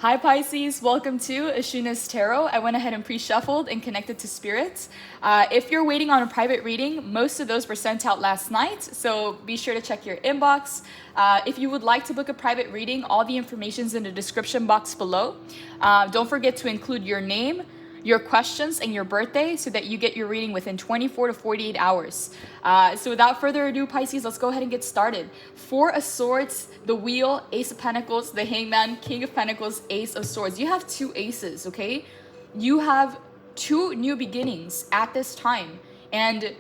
Hi Pisces, welcome to AshunasTarot. I went ahead and pre-shuffled and connected to spirits. If you're waiting on a private reading, most of those were sent out last night, so be sure to check your inbox. If you would like to book a private reading, all the information is in the description box below. Don't forget to include your name, your questions, and your birthday so that you get your reading within 24 to 48 hours. So without further ado, Pisces, let's go ahead and get started. Four of Swords, the Wheel, Ace of Pentacles, the Hangman, King of Pentacles, Ace of Swords. You have two aces, okay? You have two new beginnings at this time. And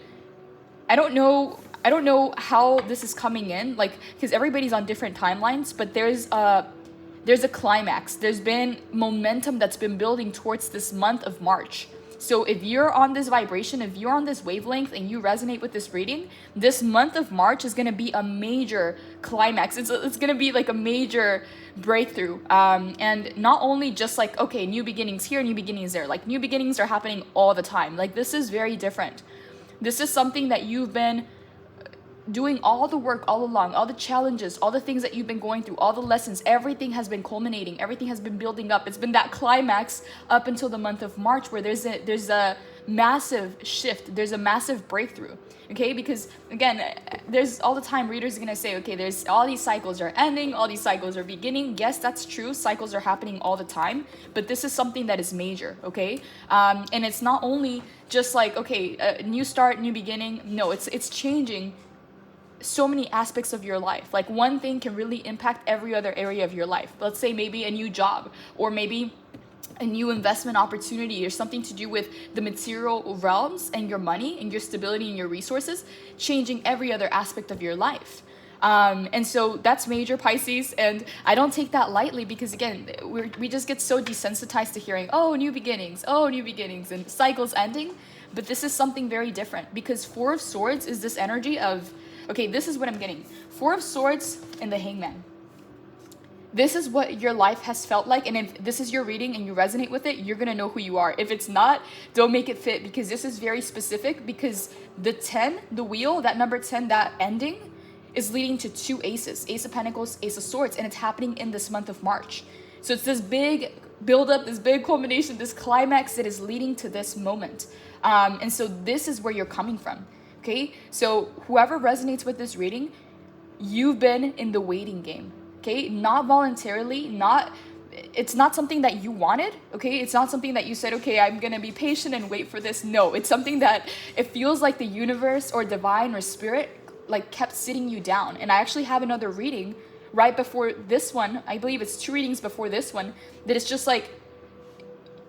I don't know how this is coming in, like, because everybody's on different timelines, but there's a climax. There's been momentum that's been building towards this month of March. So if you're on this vibration, if you're on this wavelength and you resonate with this reading, this month of March is going to be a major climax. It's going to be like a major breakthrough. And not only just like, okay, new beginnings here, new beginnings there. Like new beginnings are happening all the time. Like this is very different. This is something that you've been doing all the work all along, all the challenges, all the things that you've been going through, all the lessons, everything has been culminating, everything has been building up. It's been that climax up until the month of March where there's a massive shift, there's a massive breakthrough, okay? Because again, there's all the time readers are gonna say, okay, there's all these cycles are ending, all these cycles are beginning. Yes, that's true, cycles are happening all the time, but this is something that is major, okay? And it's not only just like, okay, a new start, new beginning. No, it's changing so many aspects of your life. Like one thing can really impact every other area of your life. Let's say maybe a new job, or maybe a new investment opportunity, or something to do with the material realms and your money and your stability and your resources, changing every other aspect of your life. And so that's major, Pisces, and I don't take that lightly because again, we just get so desensitized to hearing, oh, new beginnings, and cycles ending. But this is something very different because Four of Swords is this energy of, okay, this is what I'm getting. Four of Swords and the Hangman. This is what your life has felt like, and if this is your reading and you resonate with it, you're gonna know who you are. If it's not, don't make it fit because this is very specific because the 10, the wheel, that number 10, that ending is leading to two aces, Ace of Pentacles, Ace of Swords, and it's happening in this month of March. So it's this big buildup, this big culmination, this climax that is leading to this moment. And so this is where you're coming from. Okay, so whoever resonates with this reading, you've been in the waiting game, okay? Not voluntarily, it's not something that you wanted, okay? It's not something that you said, okay, I'm gonna be patient and wait for this. No, it's something that it feels like the universe or divine or spirit like kept sitting you down. And I actually have another reading right before this one, I believe it's two readings before this one, that it's just like,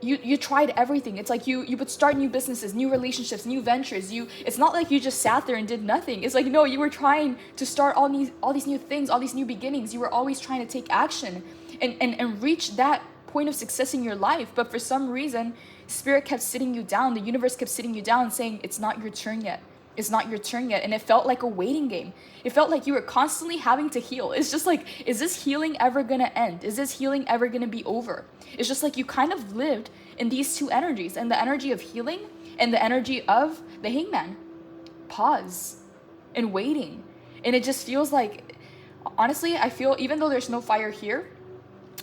you tried everything. It's like you would start new businesses, new relationships, new ventures. It's not like you just sat there and did nothing. It's like, no, you were trying to start all these new things, all these new beginnings. You were always trying to take action and reach that point of success in your life. But for some reason, spirit kept sitting you down. The universe kept sitting you down saying, it's not your turn yet. It's not your turn yet. And it felt like a waiting game. It felt like you were constantly having to heal. It's just like, is this healing ever gonna end? Is this healing ever gonna be over? It's just like you kind of lived in these two energies, and the energy of healing and the energy of the Hangman. Pause and waiting. And it just feels like, honestly, I feel even though there's no fire here,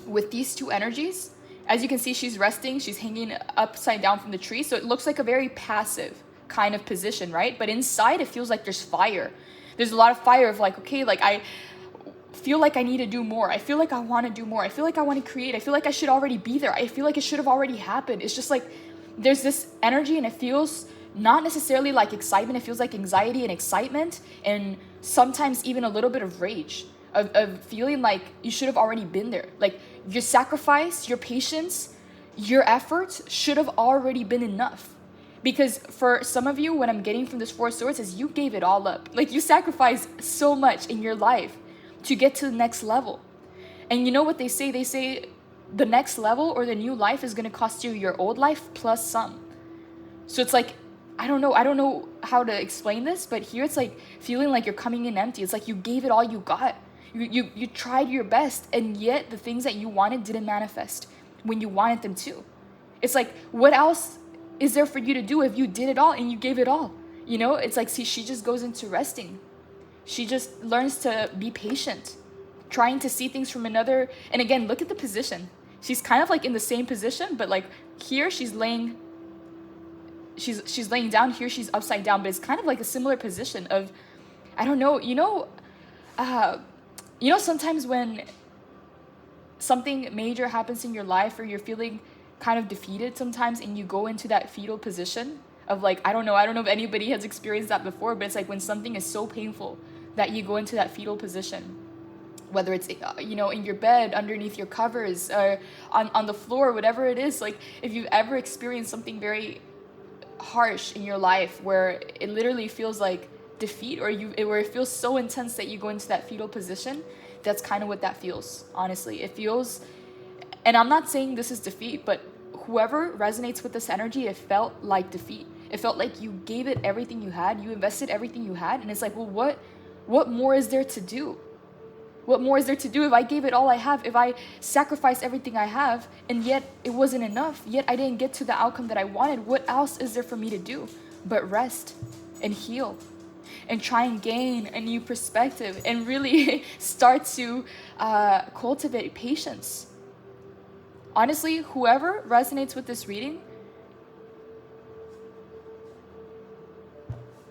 with these two energies, as you can see, she's resting, she's hanging upside down from the tree. So it looks like a very passive kind of position, right? But inside it feels like there's fire. There's a lot of fire of like, okay, like I feel like I need to do more. I feel like I want to do more. I feel like I want to create. I feel like I should already be there. I feel like it should have already happened. It's just like there's this energy and it feels not necessarily like excitement. It feels like anxiety and excitement and sometimes even a little bit of rage of feeling like you should have already been there. Like your sacrifice, your patience, your efforts should have already been enough. Because for some of you, what I'm getting from this Four of Swords is you gave it all up. Like you sacrificed so much in your life to get to the next level. And you know what they say? They say the next level or the new life is going to cost you your old life plus some. So it's like, I don't know how to explain this, but here it's like feeling like you're coming in empty. It's like you gave it all you got. You tried your best, and yet the things that you wanted didn't manifest when you wanted them to. It's like, what else is there for you to do if you did it all and you gave it all? You know, it's like, see, she just goes into resting. She just learns to be patient, trying to see things from another. And again, look at the position. she's kind of like in the same position, but like here she's laying down, here she's upside down, but it's kind of like a similar position of, I don't know, sometimes when something major happens in your life, or you're feeling kind of defeated sometimes, and you go into that fetal position of like, I don't know if anybody has experienced that before, but it's like when something is so painful that you go into that fetal position, whether it's in your bed, underneath your covers, or on the floor, whatever it is. Like if you've ever experienced something very harsh in your life where it literally feels like defeat, or where it feels so intense that you go into that fetal position, that's kind of what that feels. Honestly, it feels, and I'm not saying this is defeat, but whoever resonates with this energy, it felt like defeat. It felt like you gave it everything you had, you invested everything you had, and it's like, well, what more is there to do? What more is there to do if I gave it all I have, if I sacrificed everything I have, and yet it wasn't enough, yet I didn't get to the outcome that I wanted? What else is there for me to do but rest and heal and try and gain a new perspective and really start to cultivate patience? Honestly, whoever resonates with this reading,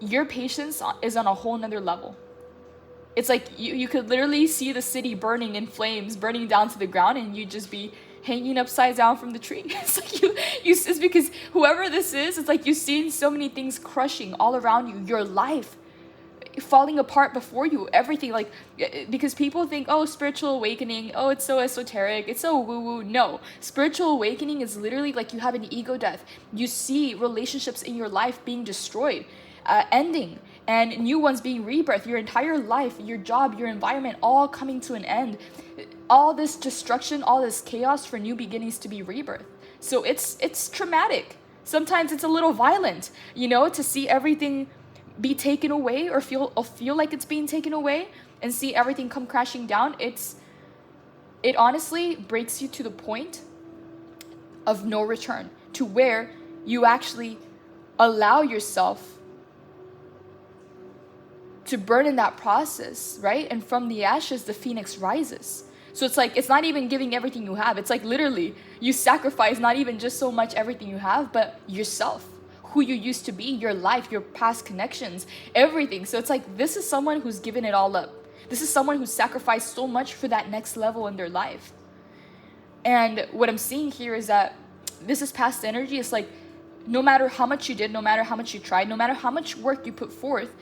your patience is on a whole nother level. It's like you could literally see the city burning in flames, burning down to the ground, and you'd just be hanging upside down from the tree. It's like it's because whoever this is, it's like you've seen so many things crushing all around you, your life falling apart before you, everything. Like, because people think, oh, spiritual awakening, oh, it's so esoteric, it's so woo-woo. No, spiritual awakening is literally like you have an ego death. You see relationships in your life being destroyed, ending, and new ones being rebirthed. Your entire life, your job, your environment, all coming to an end. All this destruction, all this chaos for new beginnings to be rebirthed. So it's traumatic. Sometimes it's a little violent, to see everything be taken away, or feel like it's being taken away, and see everything come crashing down. It honestly breaks you to the point of no return, to where you actually allow yourself to burn in that process, right? And from the ashes, the phoenix rises. So it's like, it's not even giving everything you have. It's like literally you sacrifice not even just so much everything you have, but yourself, who you used to be, your life, your past connections, everything. So it's like, this is someone who's given it all up. This is someone who sacrificed so much for that next level in their life. And what I'm seeing here is that this is past energy. It's like, no matter how much you did, no matter how much you tried, no matter how much work you put forth,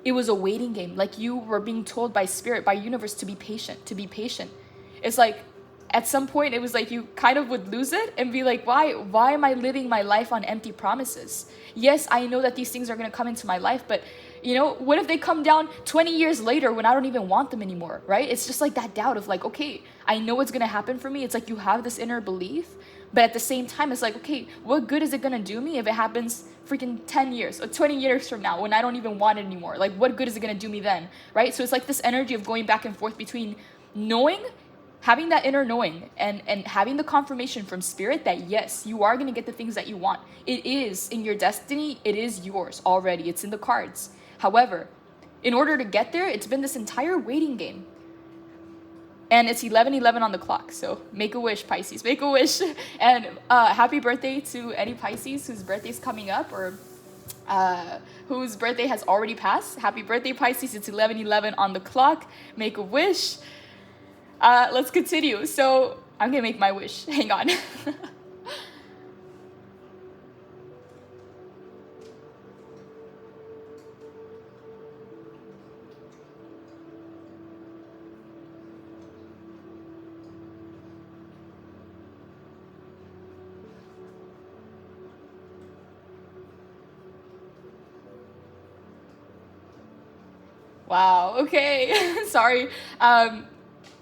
it was a waiting game. Like you were being told by spirit, by universe, to be patient, to be patient. It's like, at some point, it was like you kind of would lose it and be like, why am I living my life on empty promises? Yes, I know that these things are going to come into my life, but what if they come down 20 years later when I don't even want them anymore, right? It's just like that doubt of like, okay, I know what's going to happen for me. It's like you have this inner belief, but at the same time, it's like, okay, what good is it going to do me if it happens freaking 10 years or 20 years from now when I don't even want it anymore? Like, what good is it going to do me then, right? So it's like this energy of going back and forth between knowing, having that inner knowing, and having the confirmation from spirit that yes, you are going to get the things that you want. It is in your destiny. It is yours already. It's in the cards. However, in order to get there, it's been this entire waiting game. And it's 11:11 on the clock. So make a wish, Pisces. Make a wish. And happy birthday to any Pisces whose birthday's coming up, or whose birthday has already passed. Happy birthday, Pisces. It's 11:11 on the clock. Make a wish. Let's continue. So I'm going to make my wish. Hang on. Wow. Okay. Sorry.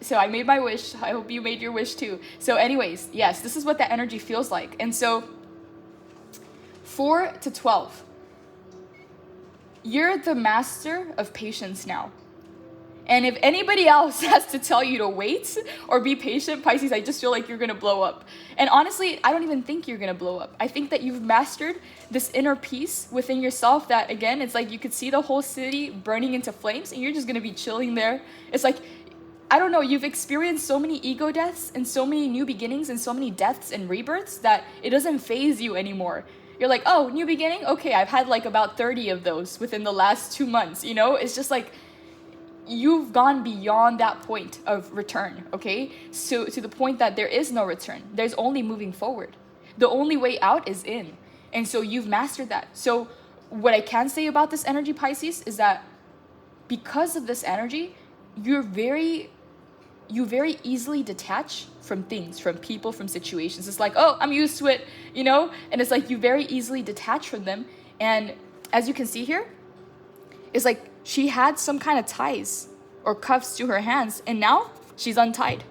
So I made my wish. I hope you made your wish too. So anyways, yes, this is what that energy feels like. And so 4 to 12, you're the master of patience now. And if anybody else has to tell you to wait or be patient, Pisces, I just feel like you're going to blow up. And honestly, I don't even think you're going to blow up. I think that you've mastered this inner peace within yourself that, again, it's like you could see the whole city burning into flames and you're just going to be chilling there. It's like I don't know, you've experienced so many ego deaths and so many new beginnings and so many deaths and rebirths that it doesn't phase you anymore. You're like, oh, new beginning? Okay, I've had like about 30 of those within the last 2 months, you know? It's just like, you've gone beyond that point of return, okay? So to the point that there is no return. There's only moving forward. The only way out is in. And so you've mastered that. So what I can say about this energy, Pisces, is that because of this energy, you very easily detach from things, from people, from situations. It's like, oh, I'm used to it, you know? And it's like you very easily detach from them. And as you can see here, it's like she had some kind of ties or cuffs to her hands, and now she's untied.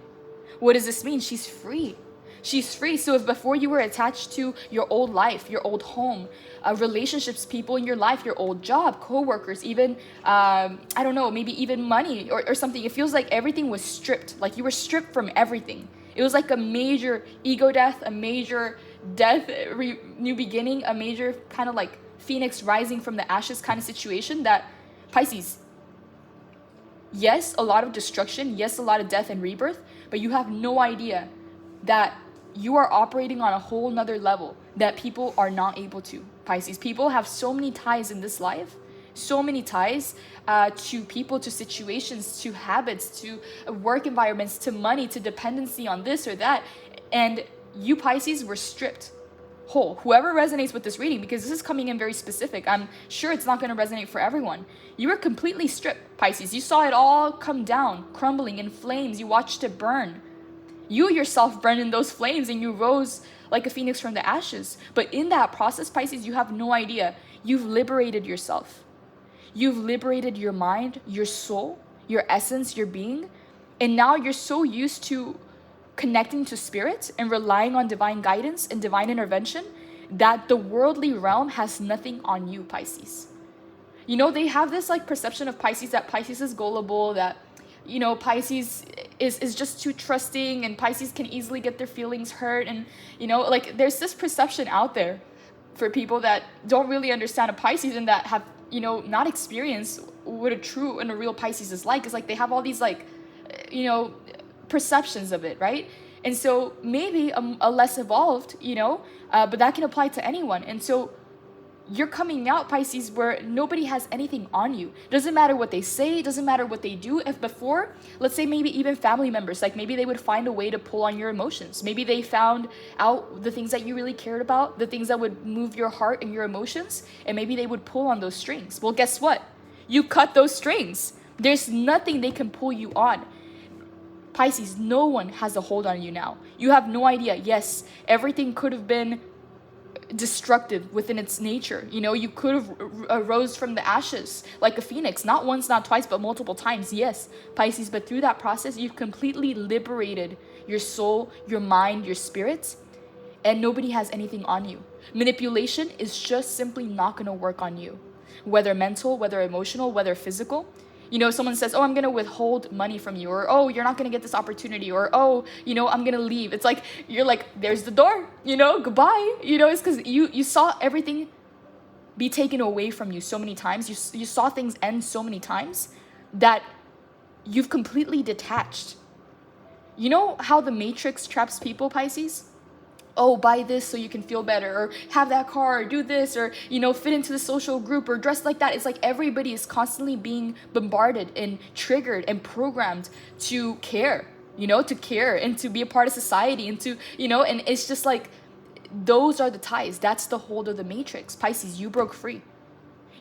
What does this mean? She's free. She's free. So if before you were attached to your old life, your old home, relationships, people in your life, your old job, co-workers, even, I don't know, maybe even money or something, it feels like everything was stripped. Like you were stripped from everything. It was like a major ego death, a major death, new beginning, a major kind of like phoenix rising from the ashes kind of situation that Pisces, yes, a lot of destruction, yes, a lot of death and rebirth, but you have no idea that you are operating on a whole nother level that people are not able to. Pisces, people have so many ties in this life, so many ties to people, to situations, to habits, to work environments, to money, to dependency on this or that. And you, Pisces, were stripped whole. Whoever resonates with this reading, because this is coming in very specific, I'm sure it's not going to resonate for everyone. You were completely stripped, Pisces. You saw it all come down, crumbling in flames. You watched it burn. You yourself burned in those flames and you rose like a phoenix from the ashes. But in that process, Pisces, you have no idea. You've liberated yourself. You've liberated your mind, your soul, your essence, your being. And now you're so used to connecting to spirit and relying on divine guidance and divine intervention that the worldly realm has nothing on you, Pisces. You know, they have this like perception of Pisces that Pisces is gullible, that, you know, Pisces is just too trusting and Pisces can easily get their feelings hurt. And, you know, like there's this perception out there for people that don't really understand a Pisces and that have, you know, not experienced what a true and a real Pisces is like. It's like they have all these like, you know, perceptions of it, right? And so maybe a less evolved, you know, but that can apply to anyone. And so you're coming out, Pisces, where nobody has anything on you. Doesn't matter what they say, doesn't matter what they do. If before, let's say maybe even family members, like maybe they would find a way to pull on your emotions. Maybe they found out the things that you really cared about, the things that would move your heart and your emotions, and maybe they would pull on those strings. Well, guess what? You cut those strings. There's nothing they can pull you on. Pisces, no one has a hold on you now. You have no idea. Yes, everything could have been destructive within its nature. You know, you could have arose from the ashes like a phoenix, not once, not twice, but multiple times. Yes, Pisces, but through that process, you've completely liberated your soul, your mind, your spirit, and nobody has anything on you. Manipulation is just simply not going to work on you, whether mental, whether emotional, whether physical. You know, someone says, oh, I'm going to withhold money from you, or, oh, you're not going to get this opportunity, or, oh, you know, I'm going to leave. It's like, you're like, there's the door, you know, goodbye. You know, it's because you saw everything be taken away from you so many times. You saw things end so many times that you've completely detached. You know how the Matrix traps people, Pisces? Oh, buy this so you can feel better, or have that car, or do this, or, you know, fit into the social group, or dress like that. It's like everybody is constantly being bombarded and triggered and programmed to care, you know, to care and to be a part of society and to, you know, and it's just like, those are the ties. That's the hold of the Matrix. Pisces, you broke free.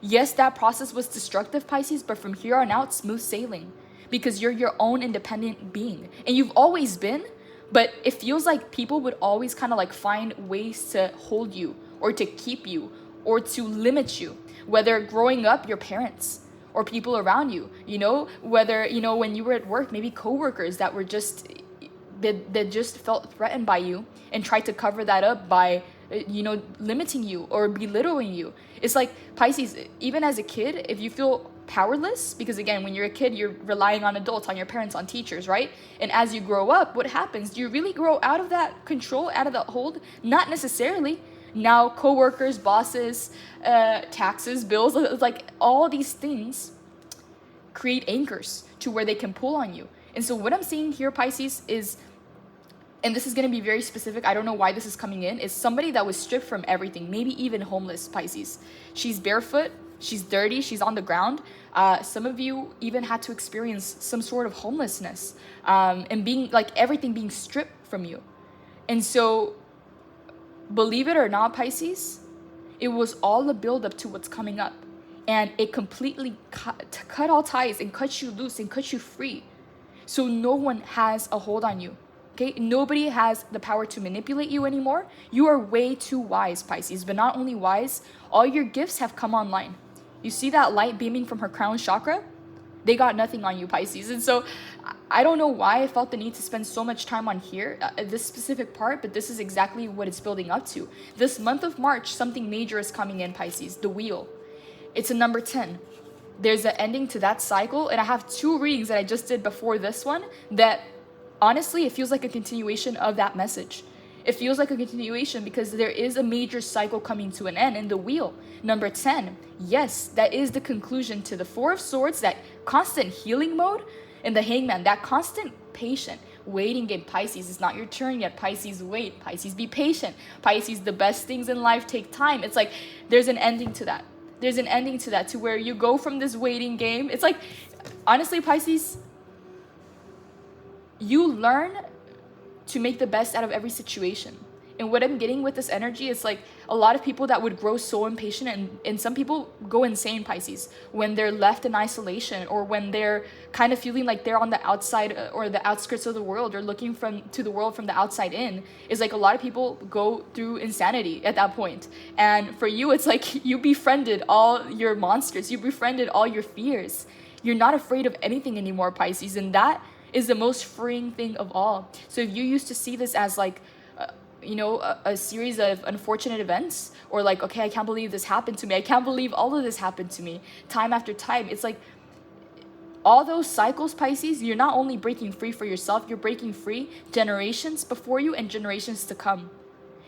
Yes, that process was destructive, Pisces, but from here on out, smooth sailing, because you're your own independent being, and you've always been. But it feels like people would always kind of like find ways to hold you or to keep you or to limit you, whether growing up, your parents or people around you, you know, whether, you know, when you were at work, maybe coworkers that were just, that just felt threatened by you and tried to cover that up by, you know, limiting you or belittling you. It's like, Pisces, even as a kid, if you feel powerless, because again, when you're a kid, you're relying on adults, on your parents, on teachers, right? And as you grow up, what happens? Do you really grow out of that control, out of that hold? Not necessarily. Now, coworkers, bosses, taxes, bills, like all these things create anchors to where they can pull on you. And so what I'm seeing here, Pisces, is, and this is going to be very specific, I don't know why this is coming in, is somebody that was stripped from everything, maybe even homeless, Pisces. She's barefoot, she's dirty, she's on the ground. Some of you even had to experience some sort of homelessness, and being like everything being stripped from you. And so, believe it or not, Pisces, it was all a buildup to what's coming up. And it completely cut all ties and cut you loose and cut you free. So no one has a hold on you. Okay, nobody has the power to manipulate you anymore. You are way too wise, Pisces, but not only wise, all your gifts have come online. You see that light beaming from her crown chakra? They got nothing on you, Pisces. And so I don't know why I felt the need to spend so much time on here, this specific part, but this is exactly what it's building up to. This month of March, something major is coming in, Pisces, the wheel. It's a number 10. There's an ending to that cycle, and I have 2 readings that I just did before this one that honestly, it feels like a continuation of that message. It feels like a continuation because there is a major cycle coming to an end in the wheel. Number 10, yes, that is the conclusion to the 4 of Swords, that constant healing mode, and the Hangman, that constant patient waiting game. Pisces, it's not your turn yet. Pisces, wait. Pisces, be patient. Pisces, the best things in life take time. It's like there's an ending to that. There's an ending to that, to where you go from this waiting game. It's like, honestly, Pisces, you learn to make the best out of every situation. And what I'm getting with this energy is like a lot of people that would grow so impatient, and some people go insane, Pisces, when they're left in isolation, or when they're kind of feeling like they're on the outside or the outskirts of the world, or looking to the world from the outside in. Is like a lot of people go through insanity at that point. And for you, it's like you befriended all your monsters, you befriended all your fears. You're not afraid of anything anymore, Pisces, and that is the most freeing thing of all. So if you used to see this as like a series of unfortunate events, or like, okay, I can't believe this happened to me, I can't believe all of this happened to me time after time, it's like all those cycles, Pisces, you're not only breaking free for yourself, you're breaking free generations before you and generations to come.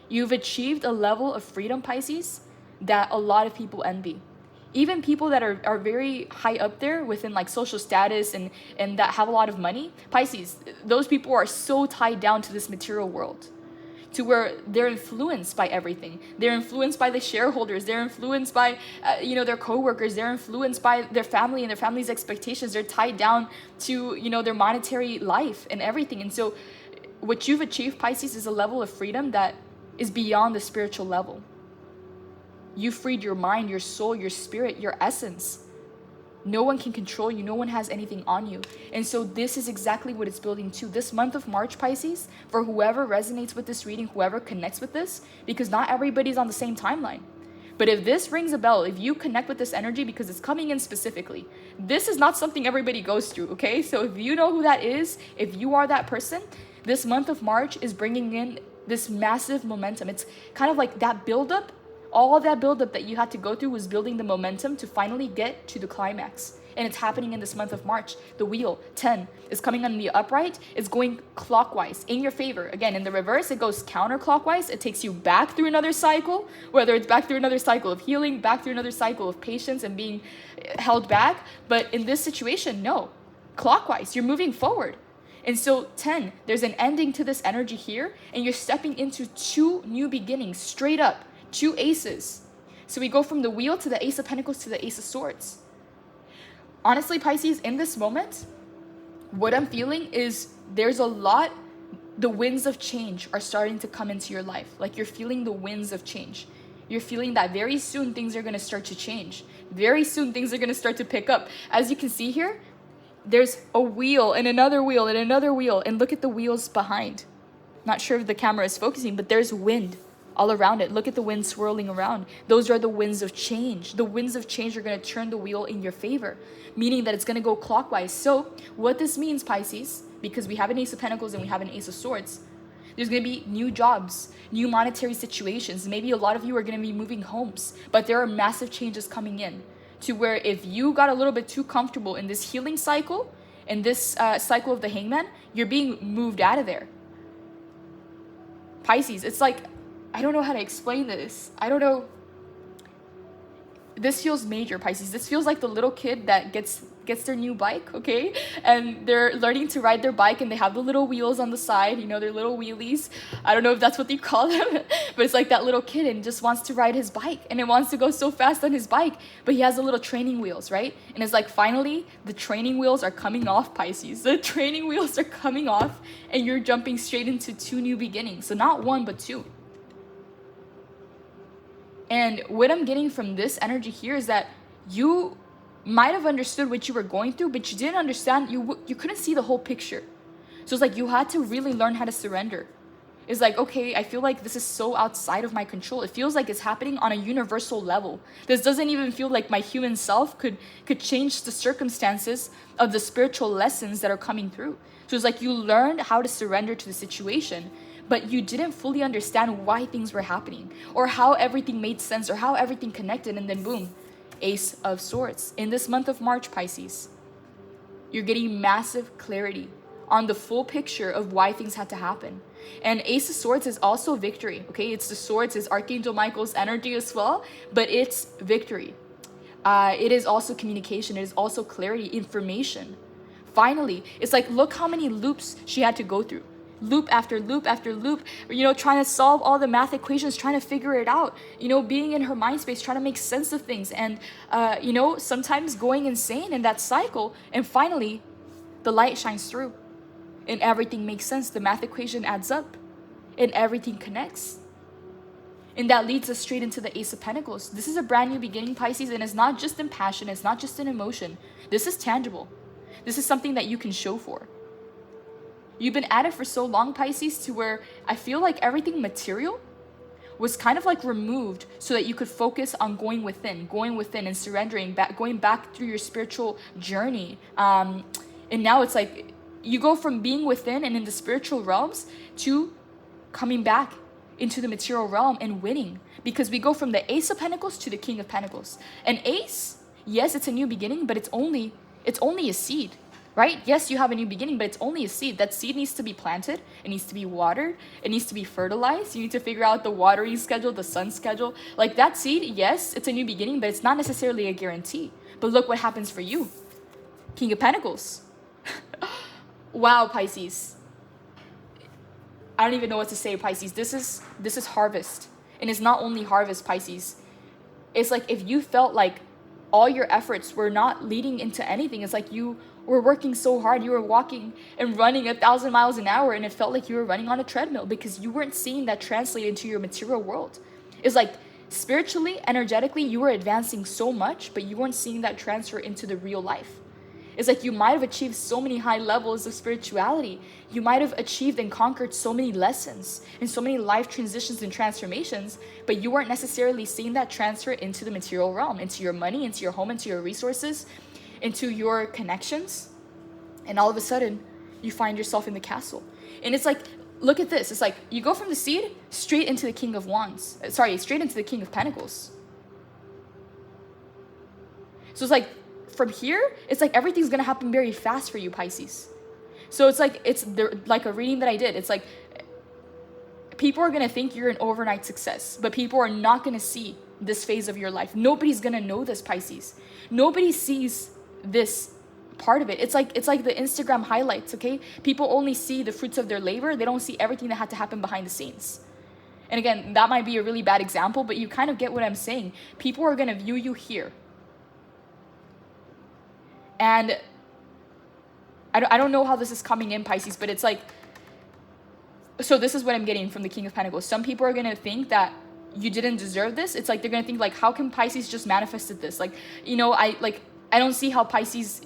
You've achieved a level of freedom, Pisces, that a lot of people envy. Even people that are very high up there within like social status and that have a lot of money, Pisces, those people are so tied down to this material world, to where they're influenced by everything. They're influenced by the shareholders. They're influenced by, their coworkers. They're influenced by their family and their family's expectations. They're tied down to, their monetary life and everything. And so what you've achieved, Pisces, is a level of freedom that is beyond the spiritual level. You freed your mind, your soul, your spirit, your essence. No one can control you. No one has anything on you. And so this is exactly what it's building to. This month of March, Pisces, for whoever resonates with this reading, whoever connects with this, because not everybody's on the same timeline. But if this rings a bell, if you connect with this energy, because it's coming in specifically, this is not something everybody goes through, okay? So if you know who that is, if you are that person, this month of March is bringing in this massive momentum. It's kind of like that buildup. All that buildup that you had to go through was building the momentum to finally get to the climax. And it's happening in this month of March. The wheel, 10, is coming on the upright. It's going clockwise in your favor. Again, in the reverse, it goes counterclockwise. It takes you back through another cycle, whether it's back through another cycle of healing, back through another cycle of patience and being held back. But in this situation, no. Clockwise, you're moving forward. And so 10, there's an ending to this energy here, and you're stepping into 2 new beginnings straight up. 2 aces. So we go from the wheel to the Ace of Pentacles to the Ace of Swords. Honestly, Pisces, in this moment, what I'm feeling is there's a lot, the winds of change are starting to come into your life. Like you're feeling the winds of change. You're feeling that very soon things are going to start to change. Very soon things are going to start to pick up. As you can see here, there's a wheel and another wheel and another wheel. And look at the wheels behind. Not sure if the camera is focusing, but there's wind all around it. Look at the wind swirling around. Those are the winds of change. The winds of change are going to turn the wheel in your favor, meaning that it's going to go clockwise. So what this means, Pisces, because we have an Ace of Pentacles and we have an Ace of Swords, there's going to be new jobs, new monetary situations. Maybe a lot of you are going to be moving homes, but there are massive changes coming in to where if you got a little bit too comfortable in this healing cycle, in this cycle of the Hangman, you're being moved out of there. Pisces, it's like, I don't know how to explain this. I don't know. this feels major, Pisces. This feels like the little kid that gets their new bike, okay? And they're learning to ride their bike, and they have the little wheels on the side, you know, their little wheelies. I don't know if that's what you call them, but it's like that little kid and just wants to ride his bike, and it wants to go so fast on his bike, but he has the little training wheels, right? And it's like, finally, the training wheels are coming off, Pisces. The training wheels are coming off, and you're jumping straight into 2 new beginnings. So not 1, but 2. And what I'm getting from this energy here is that you might have understood what you were going through, but you didn't understand, you couldn't see the whole picture. So it's like you had to really learn how to surrender. It's like, okay, I feel like this is so outside of my control. It feels like it's happening on a universal level. This doesn't even feel like my human self could change the circumstances of the spiritual lessons that are coming through. So it's like you learned how to surrender to the situation, but you didn't fully understand why things were happening, or how everything made sense, or how everything connected, and then boom, Ace of Swords. In this month of March, Pisces, you're getting massive clarity on the full picture of why things had to happen. And Ace of Swords is also victory, okay? It's the swords, it's Archangel Michael's energy as well, but it's victory. It is also communication, it is also clarity, information. Finally, it's like, look how many loops she had to go through. Loop after loop after loop, you know, trying to solve all the math equations, trying to figure it out, you know, being in her mind space, trying to make sense of things, and you know, sometimes going insane in that cycle. And finally, the light shines through, and everything makes sense. The math equation adds up, and everything connects. And that leads us straight into the Ace of Pentacles. This is a brand new beginning, Pisces, and it's not just in passion, it's not just in emotion. This is tangible. This is something that you can show for. You've been at it for so long, Pisces, to where I feel like everything material was kind of like removed so that you could focus on going within and surrendering, going back through your spiritual journey. And now it's like you go from being within and in the spiritual realms to coming back into the material realm and winning, because we go from the Ace of Pentacles to the King of Pentacles. An ace, yes, it's a new beginning, but it's only a seed. Right? Yes, you have a new beginning, but it's only a seed. That seed needs to be planted. It needs to be watered. It needs to be fertilized. You need to figure out the watering schedule, the sun schedule. Like that seed, yes, it's a new beginning, but it's not necessarily a guarantee. But look what happens for you. King of Pentacles. Wow, Pisces. I don't even know what to say, Pisces. This is harvest. And it's not only harvest, Pisces. It's like if you felt like all your efforts were not leading into anything, it's like you were working so hard, you were walking and running 1,000 miles an hour, and it felt like you were running on a treadmill because you weren't seeing that translate into your material world. It's like spiritually, energetically, you were advancing so much, but you weren't seeing that transfer into the real life. It's like you might have achieved so many high levels of spirituality. You might have achieved and conquered so many lessons and so many life transitions and transformations, but you weren't necessarily seeing that transfer into the material realm, into your money, into your home, into your resources, into your connections. And all of a sudden, you find yourself in the castle. And it's like, look at this. It's like you go from the seed straight into the King of Wands. Straight into the King of Pentacles. So it's like, from here, it's like everything's gonna happen very fast for you, Pisces. So it's like like a reading that I did. It's like people are gonna think you're an overnight success, but people are not gonna see this phase of your life. Nobody's gonna know this, Pisces. Nobody sees this part of it. It's like the Instagram highlights, okay? People only see the fruits of their labor. They don't see everything that had to happen behind the scenes. And again, that might be a really bad example, but you kind of get what I'm saying. People are gonna view you here. And I don't know how this is coming in, Pisces, but it's like, so this is what I'm getting from the King of Pentacles. Some people are going to think that you didn't deserve this. It's like, they're going to think like, how can Pisces just manifested this? Like, you know, I don't see how Pisces,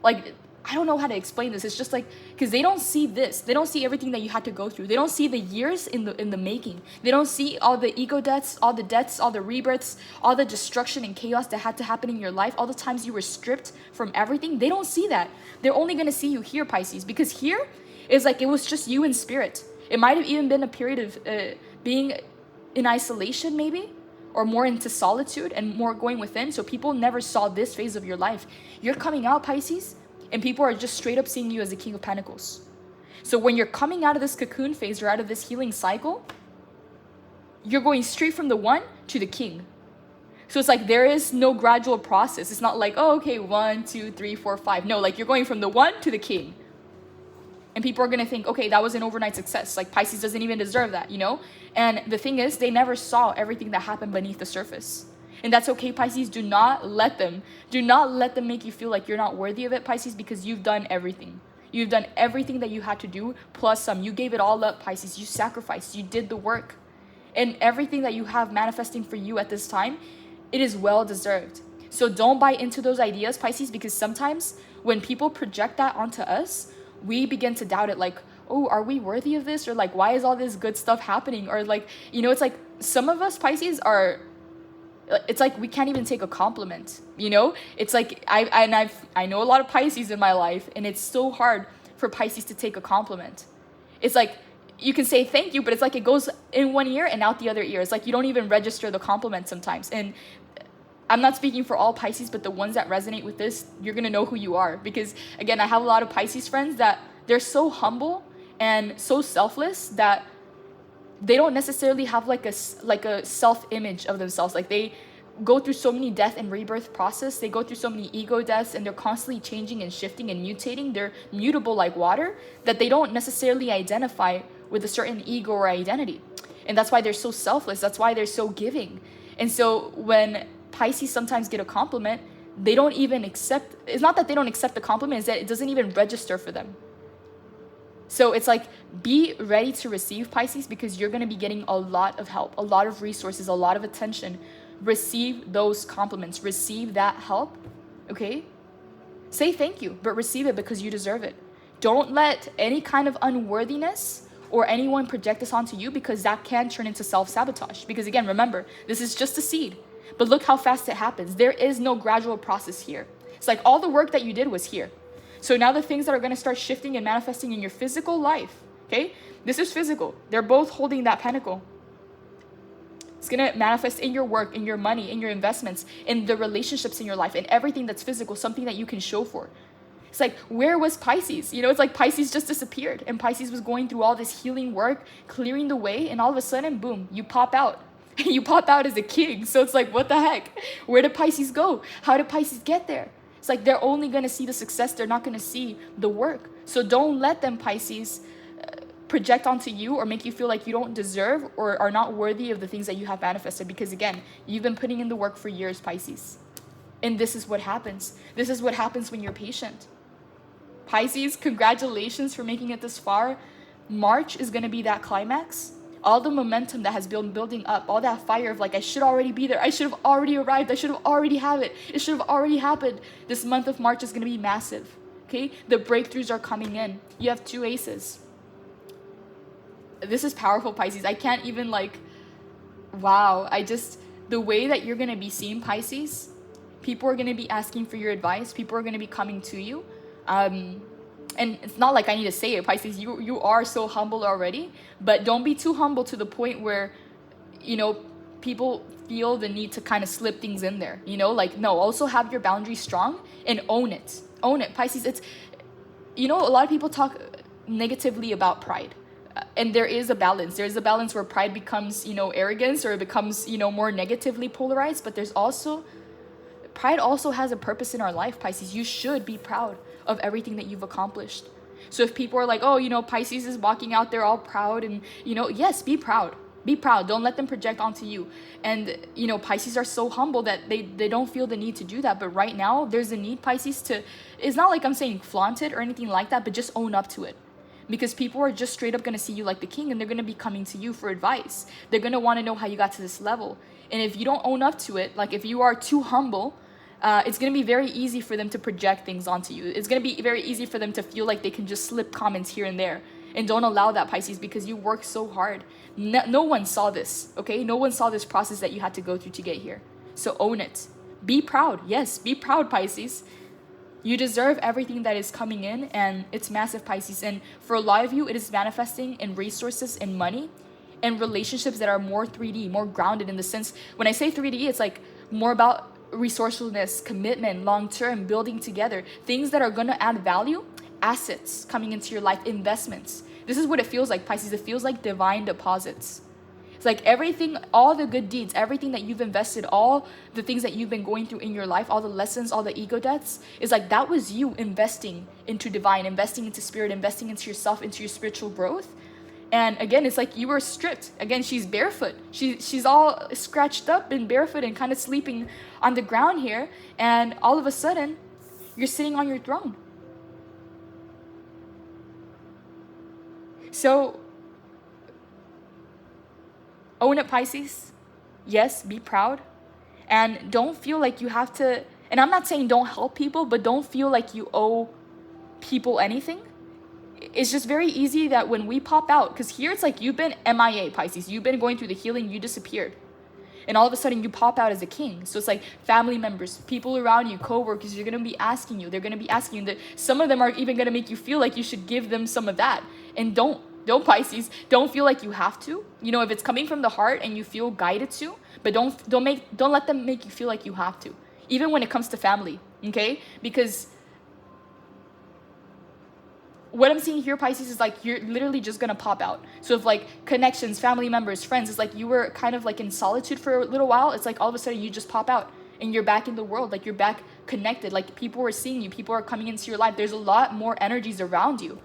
like, I don't know how to explain this. It's just like, because they don't see this. They don't see everything that you had to go through. They don't see the years in the making. They don't see all the ego deaths, all the rebirths, all the destruction and chaos that had to happen in your life, all the times you were stripped from everything. They don't see that. They're only going to see you here, Pisces, because here is like, it was just you in spirit. It might have even been a period of being in isolation maybe, or more into solitude and more going within. So people never saw this phase of your life. You're coming out, Pisces, and people are just straight up seeing you as the King of Pentacles. So when you're coming out of this cocoon phase or out of this healing cycle, you're going straight from the one to the king. So it's like there is no gradual process. It's not like, oh, okay, 1, 2, 3, 4, 5. No, like you're going from the 1 to the king. And people are going to think, okay, that was an overnight success. Like Pisces doesn't even deserve that, you know? And the thing is, they never saw everything that happened beneath the surface. And that's okay, Pisces. Do not let them make you feel like you're not worthy of it, Pisces, because you've done everything. You've done everything that you had to do, plus some. You gave it all up, Pisces. You sacrificed. You did the work. And everything that you have manifesting for you at this time, it is well deserved. So don't buy into those ideas, Pisces, because sometimes when people project that onto us, we begin to doubt it, like, oh, are we worthy of this? Or like, why is all this good stuff happening? Or like, you know, it's like some of us Pisces are, it's like we can't even take a compliment, you know? It's like, I know a lot of Pisces in my life, and it's so hard for Pisces to take a compliment. It's like, you can say thank you, but it's like it goes in one ear and out the other ear. It's like you don't even register the compliment sometimes. And I'm not speaking for all Pisces, but the ones that resonate with this, you're going to know who you are. Because again, I have a lot of Pisces friends that they're so humble and so selfless that they don't necessarily have like a self-image of themselves. Like they go through so many death and rebirth process. They go through so many ego deaths, and they're constantly changing and shifting and mutating. They're mutable like water, that they don't necessarily identify with a certain ego or identity. And that's why they're so selfless. That's why they're so giving. And so when Pisces sometimes get a compliment, they don't even accept, it's not that they don't accept the compliment, it's that it doesn't even register for them. So it's like, be ready to receive, Pisces, because you're going to be getting a lot of help, a lot of resources, a lot of attention. Receive those compliments, receive that help, okay? Say thank you, but receive it because you deserve it. Don't let any kind of unworthiness or anyone project this onto you, because that can turn into self-sabotage. Because again, remember, this is just a seed, but look how fast it happens. There is no gradual process here. It's like all the work that you did was here. So now the things that are going to start shifting and manifesting in your physical life, okay? This is physical. They're both holding that pentacle. It's going to manifest in your work, in your money, in your investments, in the relationships in your life, in everything that's physical, something that you can show for. It's like, where was Pisces? You know, it's like Pisces just disappeared, and Pisces was going through all this healing work, clearing the way, and all of a sudden, boom, you pop out. You pop out as a king. So it's like, what the heck? Where did Pisces go? How did Pisces get there? It's like they're only going to see the success. They're not going to see the work. So don't let them, Pisces, project onto you or make you feel like you don't deserve or are not worthy of the things that you have manifested. Because again, you've been putting in the work for years, Pisces. And this is what happens. This is what happens when you're patient. Pisces, congratulations for making it this far. March is going to be that climax. All the momentum that has been building up, all that fire of like, I should already be there. I should have already arrived. I should have already have it. It should have already happened. This month of March is going to be massive. Okay? The breakthroughs are coming in. You have 2 aces. This is powerful, Pisces. I can't even like, wow. The way that you're going to be seen, Pisces, people are going to be asking for your advice. People are going to be coming to you. And it's not like I need to say it, Pisces, you are so humble already, but don't be too humble to the point where, you know, people feel the need to kind of slip things in there, you know, like, no, also have your boundaries strong and own it, Pisces. It's, you know, a lot of people talk negatively about pride, and there is a balance. There's a balance where pride becomes, you know, arrogance, or it becomes, you know, more negatively polarized, but pride also has a purpose in our life, Pisces. You should be proud of everything that you've accomplished. So if people are like, oh, you know, Pisces is walking out there all proud, and, you know, yes, be proud. Be proud. Don't let them project onto you. And, you know, Pisces are so humble that they don't feel the need to do that. But right now, there's a need, Pisces, to, it's not like I'm saying flaunt it or anything like that, but just own up to it. Because people are just straight up going to see you like the king, and they're going to be coming to you for advice. They're going to want to know how you got to this level. And if you don't own up to it, like if you are too humble, it's going to be very easy for them to project things onto you. It's going to be very easy for them to feel like they can just slip comments here and there. And don't allow that, Pisces, because you work so hard. No one saw this, okay? No one saw this process that you had to go through to get here. So own it. Be proud. Yes, be proud, Pisces. You deserve everything that is coming in, and it's massive, Pisces. And for a lot of you, it is manifesting in resources and money and relationships that are more 3D, more grounded, in the sense, when I say 3D, it's like more about resourcefulness, commitment, long-term, building together, things that are going to add value, assets coming into your life, investments. This is what it feels like, Pisces. It feels like divine deposits. It's like everything, all the good deeds, everything that you've invested, all the things that you've been going through in your life, all the lessons, all the ego deaths, is like that was you investing into divine, investing into spirit, investing into yourself, into your spiritual growth. And again, it's like you were stripped. Again, she's barefoot. She's all scratched up and barefoot and kind of sleeping on the ground here. And all of a sudden, you're sitting on your throne. So, own it, Pisces. Yes, be proud. And don't feel like you have to, and I'm not saying don't help people, but don't feel like you owe people anything. It's just very easy that when we pop out, because here it's like you've been MIA, Pisces. You've been going through the healing, you disappeared. And all of a sudden you pop out as a king. So it's like family members, people around you, co-workers, you're going to be asking you. They're going to be asking you. That some of them are even going to make you feel like you should give them some of that. And don't Pisces, don't feel like you have to. You know, if it's coming from the heart and you feel guided to, but don't let them make you feel like you have to. Even when it comes to family, okay? Because what I'm seeing here, Pisces, is like you're literally just gonna pop out. So if like connections, family members, friends, it's like you were kind of like in solitude for a little while. It's like all of a sudden you just pop out and you're back in the world. Like you're back connected. Like people are seeing you. People are coming into your life. There's a lot more energies around you.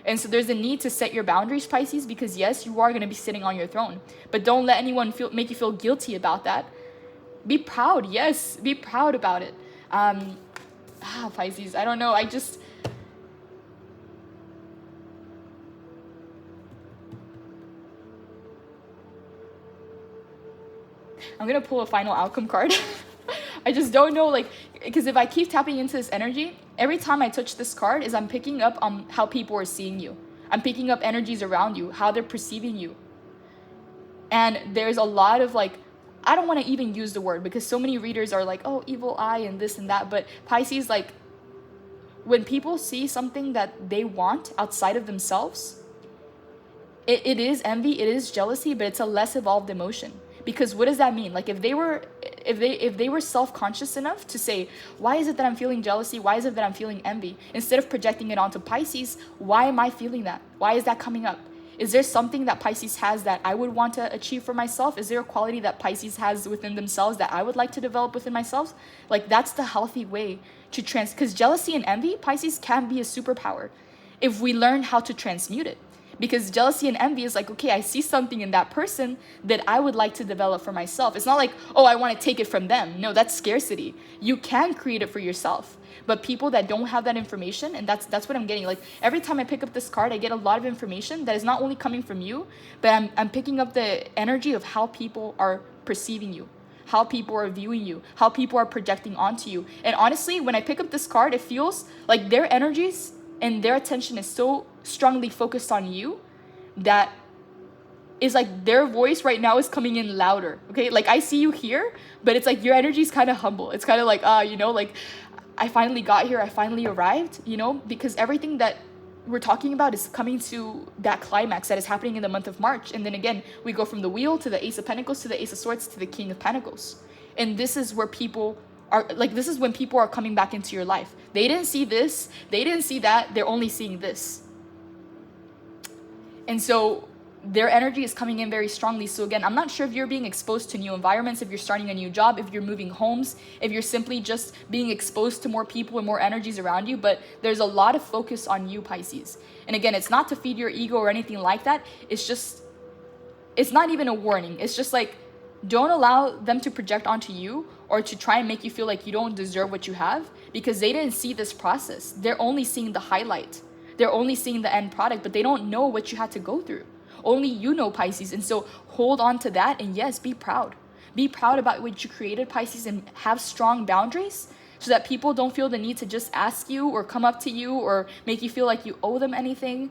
And so there's a need to set your boundaries, Pisces, because yes, you are gonna be sitting on your throne. But don't let anyone make you feel guilty about that. Be proud. Yes, be proud about it. Pisces, I don't know. I'm gonna pull a final outcome card. I just don't know, like, because if I keep tapping into this energy, every time I touch this card is I'm picking up on how people are seeing you. I'm picking up energies around you, how they're perceiving you. And there's a lot of like, I don't want to even use the word because so many readers are like, oh, evil eye and this and that. But Pisces, like, when people see something that they want outside of themselves, it is envy, it is jealousy, but it's a less evolved emotion. Because what does that mean? Like if they were self-conscious enough to say, why is it that I'm feeling jealousy? Why is it that I'm feeling envy? Instead of projecting it onto Pisces, why am I feeling that? Why is that coming up? Is there something that Pisces has that I would want to achieve for myself? Is there a quality that Pisces has within themselves that I would like to develop within myself? Like that's the healthy way to because jealousy and envy, Pisces, can be a superpower if we learn how to transmute it. Because jealousy and envy is like, okay, I see something in that person that I would like to develop for myself. It's not like, oh, I want to take it from them. No, that's scarcity. You can create it for yourself. But people that don't have that information, and that's what I'm getting. Like every time I pick up this card, I get a lot of information that is not only coming from you, but I'm picking up the energy of how people are perceiving you, how people are viewing you, how people are projecting onto you. And honestly, when I pick up this card, it feels like their energies and their attention is so strongly focused on you that is like their voice right now is coming in louder. Okay, like I see you here, but it's like your energy is kind of humble. It's kind of like you know, like I finally got here, I finally arrived, you know, because everything that we're talking about is coming to that climax that is happening in the month of March. And then again, we go from the Wheel to the Ace of Pentacles to the Ace of Swords to the King of Pentacles. And this is where people are like, this is when people are coming back into your life. They didn't see this, they didn't see that, they're only seeing this. And so their energy is coming in very strongly. So again, I'm not sure if you're being exposed to new environments, if you're starting a new job, if you're moving homes, if you're simply just being exposed to more people and more energies around you, but there's a lot of focus on you, Pisces. And again, it's not to feed your ego or anything like that. It's just, it's not even a warning. It's just like, don't allow them to project onto you or to try and make you feel like you don't deserve what you have, because they didn't see this process. They're only seeing the highlight. They're only seeing the end product, but they don't know what you had to go through. Only you know, Pisces. And so hold on to that. And yes, be proud. Be proud about what you created, Pisces, and have strong boundaries so that people don't feel the need to just ask you or come up to you or make you feel like you owe them anything.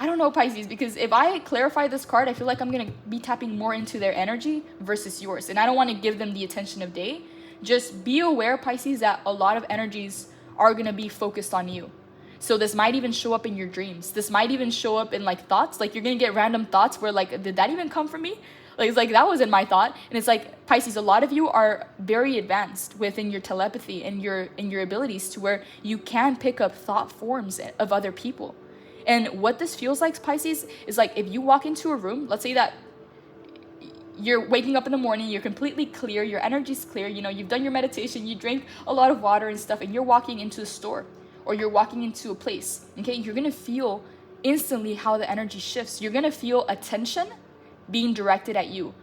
I don't know, Pisces, because if I clarify this card, I feel like I'm going to be tapping more into their energy versus yours. And I don't want to give them the attention of day. Just be aware, Pisces, that a lot of energies are going to be focused on you. So this might even show up in your dreams. This might even show up in like thoughts. Like you're going to get random thoughts where like, did that even come from me? Like, it's like, that wasn't my thought. And it's like, Pisces, a lot of you are very advanced within your telepathy and your abilities to where you can pick up thought forms of other people. And what this feels like, Pisces, is like if you walk into a room, let's say that you're waking up in the morning, you're completely clear, your energy's clear, you know, you've done your meditation, you drink a lot of water and stuff, and you're walking into a store or you're walking into a place, okay? You're gonna feel instantly how the energy shifts. You're gonna feel attention being directed at you.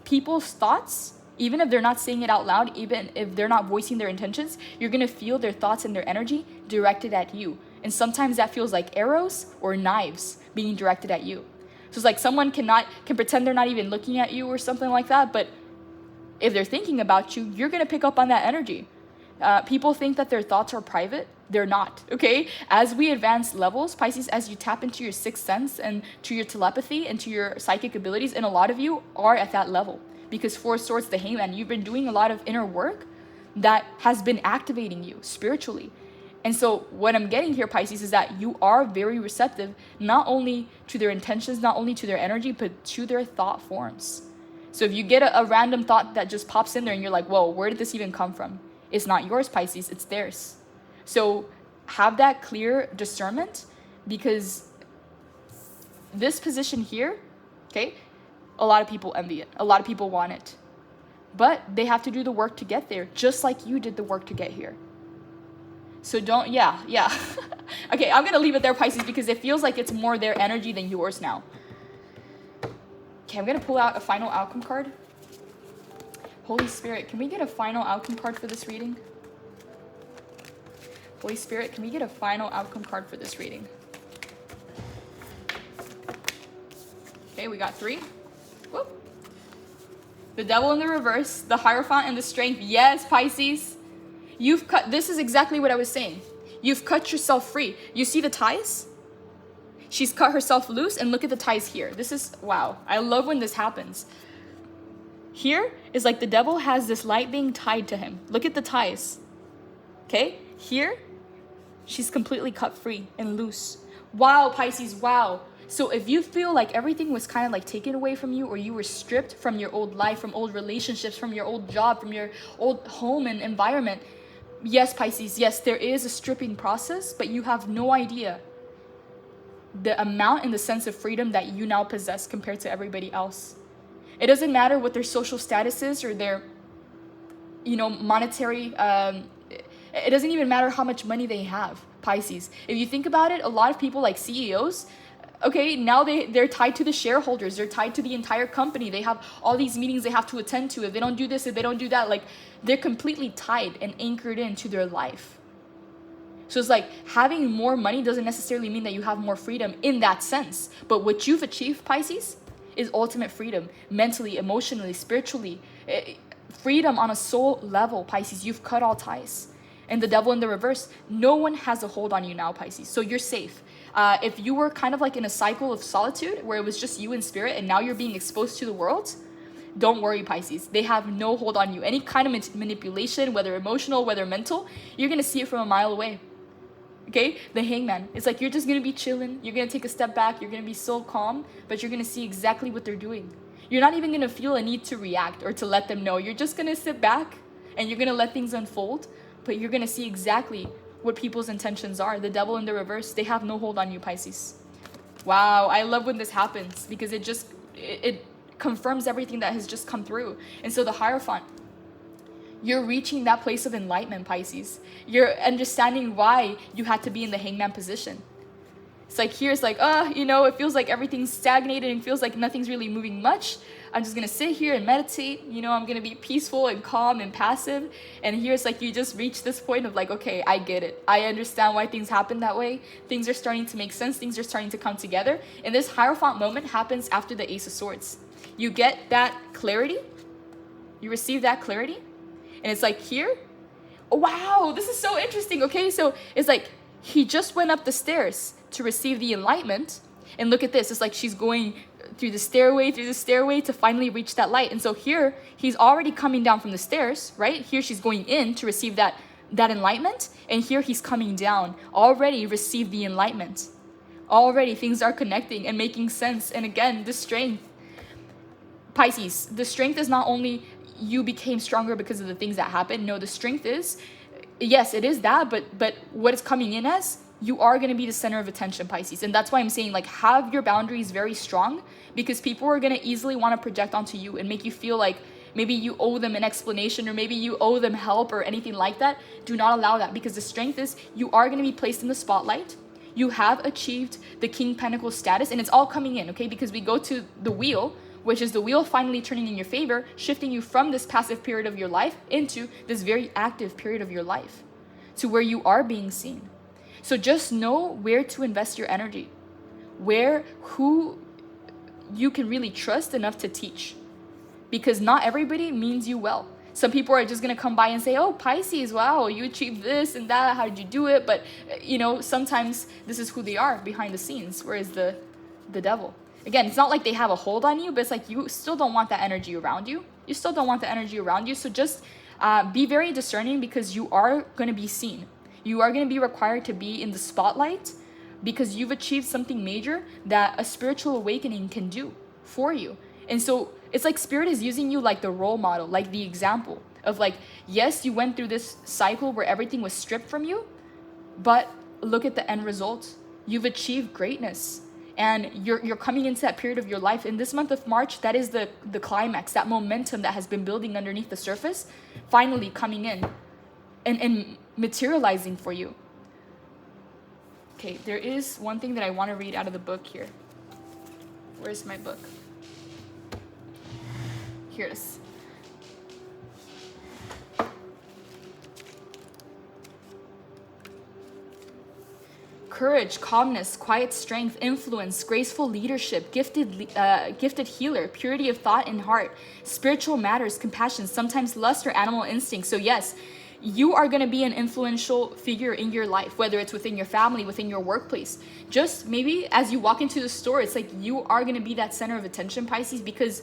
People's thoughts, even if they're not saying it out loud, even if they're not voicing their intentions, you're gonna feel their thoughts and their energy directed at you. And sometimes that feels like arrows or knives being directed at you. So it's like someone can pretend they're not even looking at you or something like that, but if they're thinking about you, you're gonna pick up on that energy. People think that their thoughts are private. They're not, okay? As we advance levels, Pisces, as you tap into your sixth sense and to your telepathy and to your psychic abilities, and a lot of you are at that level because Four of Swords, the Hangman, you've been doing a lot of inner work that has been activating you spiritually. And so what I'm getting here, Pisces, is that you are very receptive, not only to their intentions, not only to their energy, but to their thought forms. So if you get a random thought that just pops in there and you're like, whoa, where did this even come from? It's not yours, Pisces, it's theirs. So have that clear discernment, because this position here, okay, a lot of people envy it. A lot of people want it. But they have to do the work to get there, just like you did the work to get here. So don't, yeah. Okay, I'm going to leave it there, Pisces, because it feels like it's more their energy than yours now. Okay, I'm going to pull out a final outcome card. Holy Spirit, can we get a final outcome card for this reading? Holy Spirit, can we get a final outcome card for this reading? Okay, we got 3. Whoop. The Devil in the reverse, the Hierophant, and the Strength. Yes, Pisces. You've cut, this is exactly what I was saying. You've cut yourself free. You see the ties? She's cut herself loose, and look at the ties here. This is, wow. I love when this happens. Here is like the devil has this light being tied to him. Look at the ties. Okay? Here, she's completely cut free and loose. Wow, Pisces, wow. So if you feel like everything was kind of like taken away from you, or you were stripped from your old life, from old relationships, from your old job, from your old home and environment, yes, Pisces, yes, there is a stripping process, but you have no idea the amount and the sense of freedom that you now possess compared to everybody else. It doesn't matter what their social status is or their, monetary, it doesn't even matter how much money they have, Pisces. If you think about it, a lot of people like CEOs, okay, now they're tied to the shareholders. They're tied to the entire company. They have all these meetings they have to attend to. If they don't do this, if they don't do that, like they're completely tied and anchored into their life. So it's like having more money doesn't necessarily mean that you have more freedom in that sense. But what you've achieved, Pisces, is ultimate freedom, mentally, emotionally, spiritually, freedom on a soul level, Pisces. You've cut all ties. And the Devil in the reverse, no one has a hold on you now, Pisces. So you're safe. If you were kind of like in a cycle of solitude where it was just you and spirit, and now you're being exposed to the world, don't worry, Pisces. They have no hold on you. Any kind of manipulation, whether emotional, whether mental, you're going to see it from a mile away. Okay? The Hangman. It's like you're just going to be chilling. You're going to take a step back. You're going to be so calm, but you're going to see exactly what they're doing. You're not even going to feel a need to react or to let them know. You're just going to sit back and you're going to let things unfold, but you're going to see exactly what people's intentions are. The Devil in the reverse, they have no hold on you, Pisces. Wow, I love when this happens because it confirms everything that has just come through. And so the Hierophant, you're reaching that place of enlightenment, Pisces. You're understanding why you had to be in the Hangman position. It's like here's like, it feels like everything's stagnated and feels like nothing's really moving much. I'm just going to sit here and meditate. I'm going to be peaceful and calm and passive. And here's like you just reach this point of like, okay, I get it. I understand why things happen that way. Things are starting to make sense. Things are starting to come together. And this Hierophant moment happens after the Ace of Swords. You get that clarity. You receive that clarity. And it's like here, oh, wow, this is so interesting. Okay, so it's like he just went up the stairs to receive the enlightenment. And look at this. It's like she's going through the stairway to finally reach that light. And so here, he's already coming down from the stairs, right? Here she's going in to receive that enlightenment. And here he's coming down, already received the enlightenment. Already things are connecting and making sense. And again, the strength. Pisces, the strength is not only you became stronger because of the things that happened. No, the strength is, yes, it is that, but what it's coming in as, you are going to be the center of attention, Pisces. And that's why I'm saying, like, have your boundaries very strong, because people are going to easily want to project onto you and make you feel like maybe you owe them an explanation, or maybe you owe them help or anything like that. Do not allow that, because the strength is you are going to be placed in the spotlight. You have achieved the King Pentacles status, and it's all coming in, okay? Because we go to the wheel, which is the wheel finally turning in your favor, shifting you from this passive period of your life into this very active period of your life, to where you are being seen. So just know where to invest your energy, who you can really trust enough to teach, because not everybody means you well. Some people are just going to come by and say, oh, Pisces, wow, you achieved this and that. How did you do it? But, sometimes this is who they are behind the scenes, whereas the devil. Again, it's not like they have a hold on you, but it's like you still don't want that energy around you. You still don't want the energy around you. So just be very discerning, because you are going to be seen. You are going to be required to be in the spotlight, because you've achieved something major that a spiritual awakening can do for you. And so it's like Spirit is using you like the role model, like the example of like, yes, you went through this cycle where everything was stripped from you, but look at the end result. You've achieved greatness, and you're coming into that period of your life. In this month of March, that is the climax, that momentum that has been building underneath the surface, finally coming in and materializing for you. Okay, there is one thing that I want to read out of the book here. Where's my book? Here it is. Courage, calmness, quiet strength, influence, graceful leadership, gifted healer, purity of thought and heart, spiritual matters, compassion, sometimes lust or animal instinct. So yes, you are going to be an influential figure in your life, whether it's within your family, within your workplace. Just maybe as you walk into the store, it's like you are going to be that center of attention, Pisces, because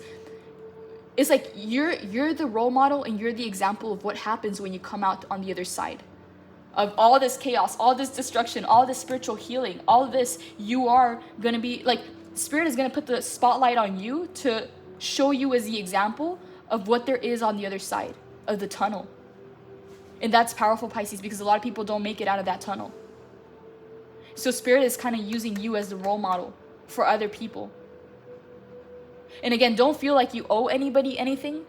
it's like you're the role model, and you're the example of what happens when you come out on the other side of all this chaos, all this destruction, all this spiritual healing, all of this. You are going to be like, Spirit is going to put the spotlight on you to show you as the example of what there is on the other side of the tunnel. And that's powerful, Pisces, because a lot of people don't make it out of that tunnel. So Spirit is kind of using you as the role model for other people. And again, don't feel like you owe anybody anything.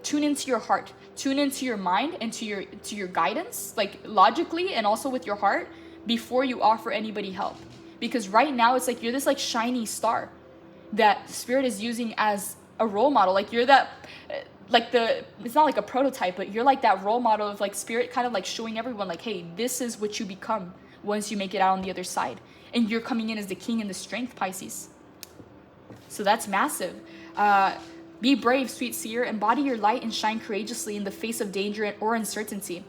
Tune into your heart, tune into your mind, and to your guidance, like logically and also with your heart, before you offer anybody help. Because right now it's like you're this like shiny star that Spirit is using as a role model. Like you're that, it's not like a prototype, but you're like that role model of like Spirit kind of like showing everyone like, hey, this is what you become once you make it out on the other side. And you're coming in as the king and the strength, Pisces. So that's massive. Be brave, sweet seer. Embody your light and shine courageously in the face of danger or uncertainty.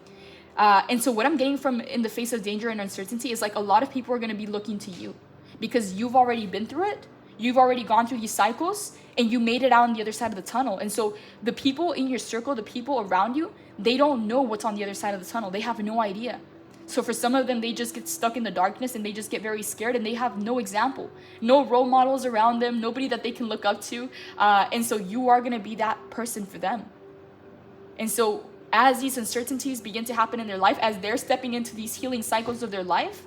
And so what I'm getting from in the face of danger and uncertainty is like a lot of people are going to be looking to you, because you've already been through it. You've already gone through these cycles, and you made it out on the other side of the tunnel. And so the people in your circle, the people around you, they don't know what's on the other side of the tunnel. They have no idea. So for some of them, they just get stuck in the darkness, and they just get very scared, and they have no example, no role models around them, nobody that they can look up to. And so you are going to be that person for them. And so as these uncertainties begin to happen in their life, as they're stepping into these healing cycles of their life,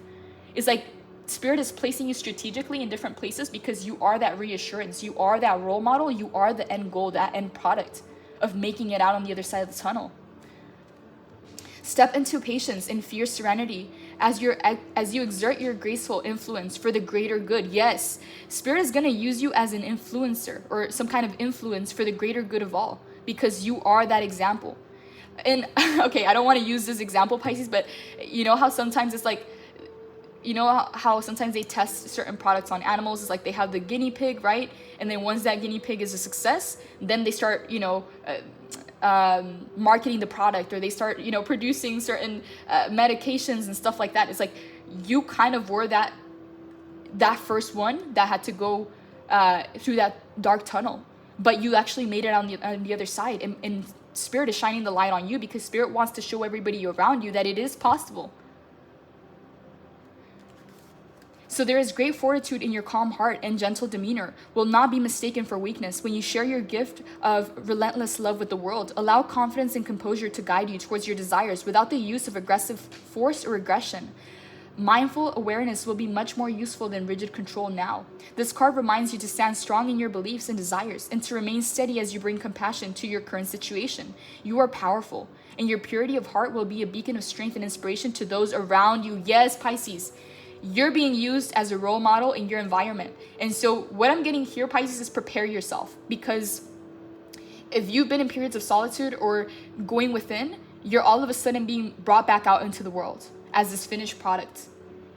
it's like Spirit is placing you strategically in different places, because you are that reassurance. You are that role model. You are the end goal, that end product of making it out on the other side of the tunnel. Step into patience and fierce serenity as you exert your graceful influence for the greater good. Yes, Spirit is going to use you as an influencer, or some kind of influence for the greater good of all, because you are that example. And okay, I don't want to use this example, Pisces, but you know how sometimes it's like, you know how sometimes they test certain products on animals. It's like they have the guinea pig, right? And then once that guinea pig is a success, then they start, marketing the product, or they start, producing certain medications and stuff like that. It's like you kind of were that first one that had to go through that dark tunnel, but you actually made it on the other side. And Spirit is shining the light on you, because Spirit wants to show everybody around you that it is possible. So there is great fortitude in your calm heart, and gentle demeanor will not be mistaken for weakness when you share your gift of relentless love with the world. Allow confidence and composure to guide you towards your desires without the use of aggressive force or aggression. Mindful awareness will be much more useful than rigid control now. This card reminds you to stand strong in your beliefs and desires and to remain steady as you bring compassion to your current situation. You are powerful, and your purity of heart will be a beacon of strength and inspiration to those around you. Yes, Pisces, you're being used as a role model in your environment. And so what I'm getting here, Pisces, is prepare yourself, because if you've been in periods of solitude or going within, you're all of a sudden being brought back out into the world as this finished product.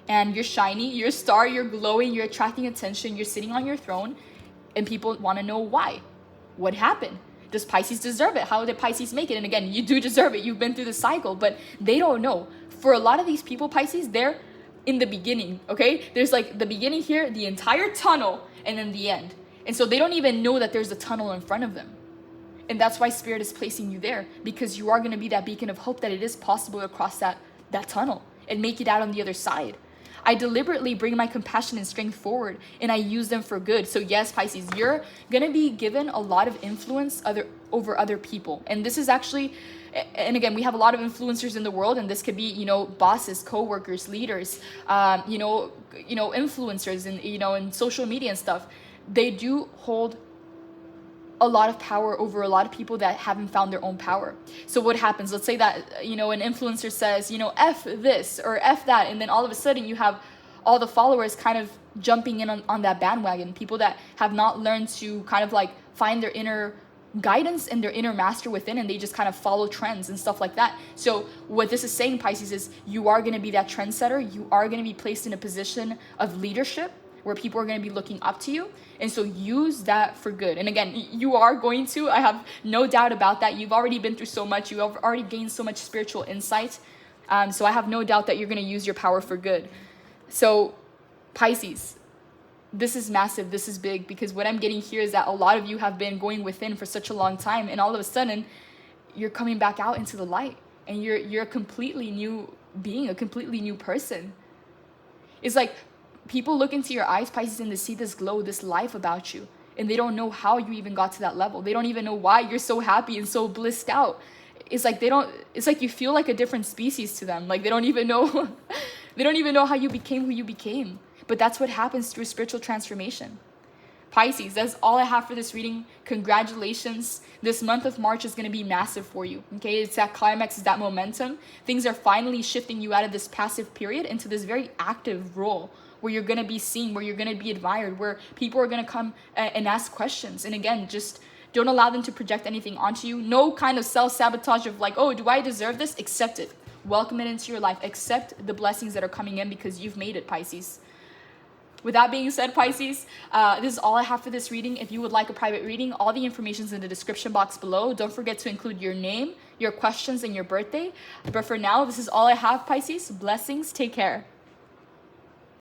And you're shiny, you're a star, you're glowing, you're attracting attention, you're sitting on your throne, and people want to know why. What happened? Does Pisces deserve it? How did Pisces make it? And again, you do deserve it. You've been through the cycle, but they don't know. For a lot of these people, Pisces, they're in the beginning, okay? There's like the beginning here, the entire tunnel, and then the end. And so they don't even know that there's a tunnel in front of them. And that's why Spirit is placing you there, because you are going to be that beacon of hope that it is possible to cross that tunnel and make it out on the other side. I deliberately bring my compassion and strength forward, and I use them for good. So yes, Pisces, you're going to be given a lot of influence over other people. And this is actually, and again, we have a lot of influencers in the world, and this could be, you know, bosses, co-workers, leaders, influencers, and, you know, in social media and stuff. They do hold a lot of power over a lot of people that haven't found their own power. So what happens? Let's say that, you know, an influencer says, you know, F this or F that. And then all of a sudden you have all the followers kind of jumping in on that bandwagon. People that have not learned to kind of like find their inner guidance and their inner master within, and they just kind of follow trends and stuff like that. So what this is saying, Pisces, is you are going to be that trendsetter. You are going to be placed in a position of leadership where people are going to be looking up to you. And so use that for good. And again, you are going to, I have no doubt about that. You've already been through so much. You have already gained so much spiritual insight. So I have no doubt that you're going to use your power for good. So Pisces, this is massive. This is big, because what I'm getting here is that a lot of you have been going within for such a long time. And all of a sudden you're coming back out into the light, and you're a completely new being, a completely new person. It's like, people look into your eyes, Pisces, and they see this glow, this life about you. And they don't know how you even got to that level. They don't even know why you're so happy and so blissed out. It's like it's like you feel like a different species to them. Like they don't even know, they don't even know how you became who you became. But that's what happens through spiritual transformation. Pisces, that's all I have for this reading. Congratulations. This month of March is going to be massive for you. Okay, it's that climax, it's that momentum. Things are finally shifting you out of this passive period into this very active role, where you're going to be seen, where you're going to be admired, where people are going to come and ask questions. And again, just don't allow them to project anything onto you. No kind of self-sabotage of like, oh, do I deserve this? Accept it. Welcome it into your life. Accept the blessings that are coming in, because you've made it, Pisces. With that being said, Pisces, this is all I have for this reading. If you would like a private reading, all the information is in the description box below. Don't forget to include your name, your questions, and your birthday. But for now, this is all I have, Pisces. Blessings. Take care.